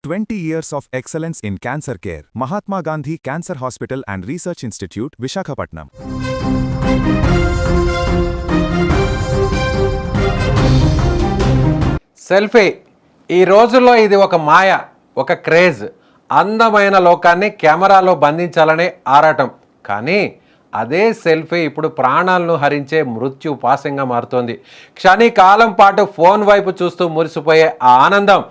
20 years of excellence in cancer care. Mahatma Gandhi Cancer Hospital and Research Institute, Visakhapatnam. Selfie ఈ రోజుల్లో ఇది ఒక మాయ, ఒక క్రేజ్. అందమైన లోకాన్ని కెమెరాలో బంధించాలనే ఆరాటం. కానీ అదే సెల్ఫీ ఇప్పుడు ప్రాణాలను హరించే మృత్యు పాశంగా మారుతోంది. క్షణికాలం పాటు ఫోన్ వైపు చూస్తూ మురిసిపోయే ఆ ఆనందం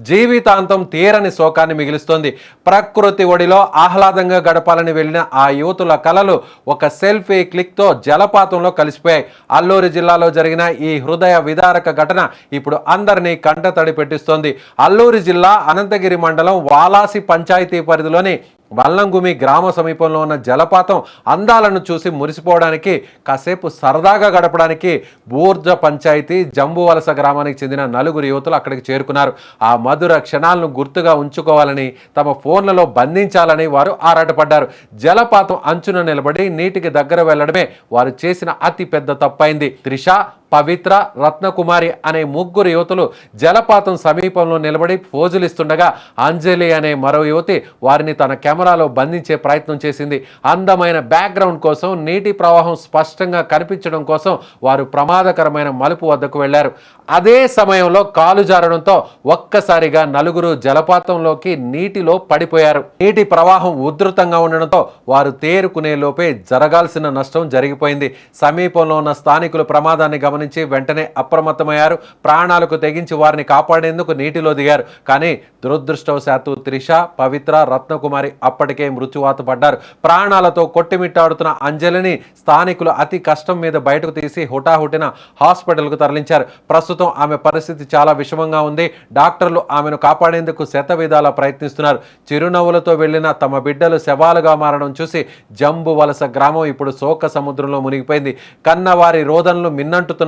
జీవితాంతం తీరని శోకాన్ని మిగిలిస్తోంది. ప్రకృతి ఒడిలో ఆహ్లాదంగా గడపాలని వెళ్ళిన ఆ యువతుల కలలు ఒక సెల్ఫీ క్లిక్తో జలపాతంలో కలిసిపోయాయి. అల్లూరి జిల్లాలో జరిగిన ఈ హృదయ విదారక ఘటన ఇప్పుడు అందరినీ కంటతడి పెట్టిస్తోంది. అల్లూరి జిల్లా అనంతగిరి మండలం వాలాసి పంచాయతీ పరిధిలోని వల్లంగుమి గ్రామ సమీపంలో ఉన్న జలపాతం అందాలను చూసి మురిసిపోవడానికి, కాసేపు సరదాగా గడపడానికి బూర్జ పంచాయతీ జంబువలస గ్రామానికి చెందిన నలుగురు యువతులు అక్కడికి చేరుకున్నారు. ఆ మధుర క్షణాలను గుర్తుగా ఉంచుకోవాలని, తమ ఫోన్లలో బంధించాలని వారు ఆరాటపడ్డారు. జలపాతం అంచున నిలబడి నీటికి దగ్గర వెళ్లడమే వారు చేసిన అతి పెద్ద తప్పైంది. త్రిష, పవిత్ర, రత్నకుమారి అనే ముగ్గురు యువతులు జలపాతం సమీపంలో నిలబడి పోజులిస్తుండగా అంజలి అనే మరో యువతి వారిని తన కెమెరాలో బంధించే ప్రయత్నం చేసింది. అందమైన బ్యాక్గ్రౌండ్ కోసం, నీటి ప్రవాహం స్పష్టంగా కనిపించడం కోసం వారు ప్రమాదకరమైన మలుపు వద్దకు వెళ్లారు. అదే సమయంలో కాలు జారడంతో ఒక్కసారిగా నలుగురు జలపాతంలోకి నీటిలో పడిపోయారు. నీటి ప్రవాహం ఉధృతంగా ఉండడంతో వారు తేరుకునే లోపే జరగాల్సిన నష్టం జరిగిపోయింది. సమీపంలో ఉన్న స్థానికులు ప్రమాదాన్ని గమనించి వెంటనే అప్రమత్తమయ్యారు. ప్రాణాలకు తెగించి వారిని కాపాడేందుకు నీటిలో దిగారు. కానీ దురదృష్టవశాత్తు త్రిష, పవిత్ర, రత్నకుమారి అప్పటికే మృత్యువాత పడ్డారు. ప్రాణాలతో కొట్టిమిట్టాడుతున్న అంజలిని స్థానికులు అతి కష్టం మీద బయటకు తీసి హుటాహుటిన హాస్పిటల్కు తరలించారు. ప్రస్తుతం ఆమె పరిస్థితి చాలా విషమంగా ఉంది. డాక్టర్లు ఆమెను కాపాడేందుకు శతవిధాలా ప్రయత్నిస్తున్నారు. చిరునవ్వులతో వెళ్లిన తమ బిడ్డలు శవాలుగా మారడం చూసి జంబువలస గ్రామం ఇప్పుడు శోక సముద్రంలో మునిగిపోయింది. కన్నవారి రోదనలు మిన్నంటుతున్నాయి.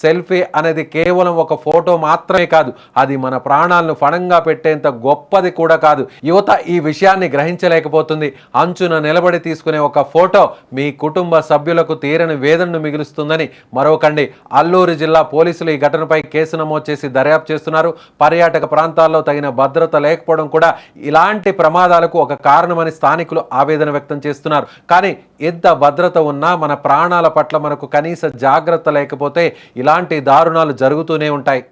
సెల్ఫీ అనేది కేవలం ఒక ఫోటో మాత్రమే కాదు, అది మన ప్రాణాలను ఫణంగా పెట్టేంత గొప్పది కూడా కాదు. యువత ఈ విషయాన్ని గ్రహించలేకపోతుంది. అంచున నిలబడి తీసుకునే ఒక ఫోటో మీ కుటుంబ సభ్యులకు తీరని వేదనను మిగులుస్తుందని మరొకండి. అల్లూరి జిల్లా పోలీసులు ఈ ఘటనపై కేసు నమోదు చేసి దర్యాప్తు చేస్తున్నారు. పర్యాటక ప్రాంతాల్లో తగిన భద్రత లేకపోవడం కూడా ఇలాంటి ప్రమాదాలకు ఒక కారణమని స్థానికులు ఆవేదన వ్యక్తం చేస్తున్నారు. కానీ ఎంత భద్రత ఉన్నా మన ప్రాణాల పట్ల మనకు కనీస జాగ్రత్త లేకపోతే ఇలాంటి దారుణాలు జరుగుతూనే ఉంటాయి.